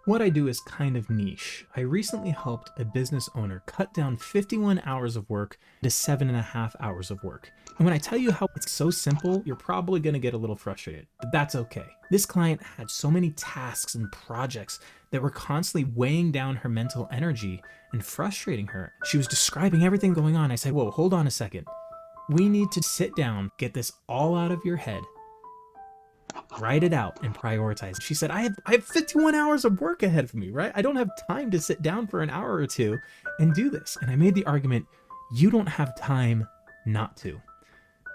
What I do is kind of niche. I recently helped a business owner cut down 51 hours of work to 7.5 hours of work. And when I tell you how it's so simple, you're probably going to get a little frustrated, but that's okay. This client had so many tasks and projects that were constantly weighing down her mental energy and frustrating her. She was describing everything going on. I said, whoa, hold on a second. We need to sit down, get this all out of your head, write it out, and prioritize. She said, I have 51 hours of work ahead of me, right? I don't have time to sit down for an hour or two and do this. And I made the argument, you don't have time not to.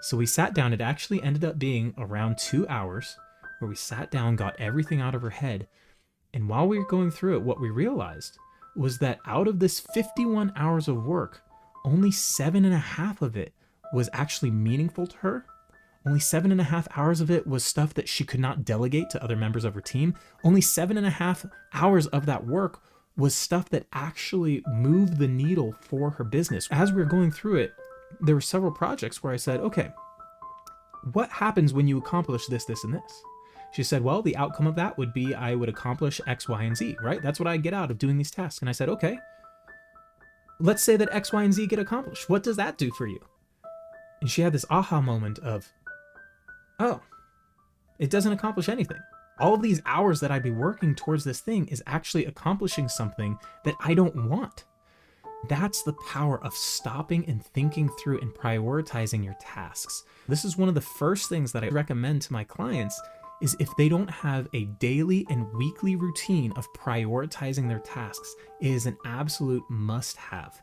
So we sat down. It actually ended up being around 2 hours where we sat down, got everything out of her head. And while we were going through it, what we realized was that out of this 51 hours of work, only 7.5 of it was actually meaningful to her. Only 7.5 hours of it was stuff that she could not delegate to other members of her team. Only 7.5 hours of that work was stuff that actually moved the needle for her business. As we were going through it, there were several projects where I said, okay, what happens when you accomplish this, this, and this? She said, well, the outcome of that would be I would accomplish X, Y, and Z, right? That's what I get out of doing these tasks. And I said, okay, let's say that X, Y, and Z get accomplished. What does that do for you? And she had this aha moment of, oh, it doesn't accomplish anything. All of these hours that I'd be working towards this thing is actually accomplishing something that I don't want. That's the power of stopping and thinking through and prioritizing your tasks. This is one of the first things that I recommend to my clients is if they don't have a daily and weekly routine of prioritizing their tasks, it is an absolute must-have.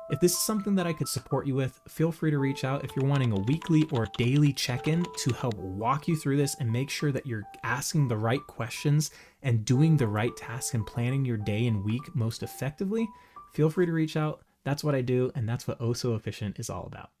If this is something that I could support you with, feel free to reach out if you're wanting a weekly or daily check-in to help walk you through this and make sure that you're asking the right questions and doing the right tasks and planning your day and week most effectively. Feel free to reach out. That's what I do, and that's what Oh So Efficient is all about.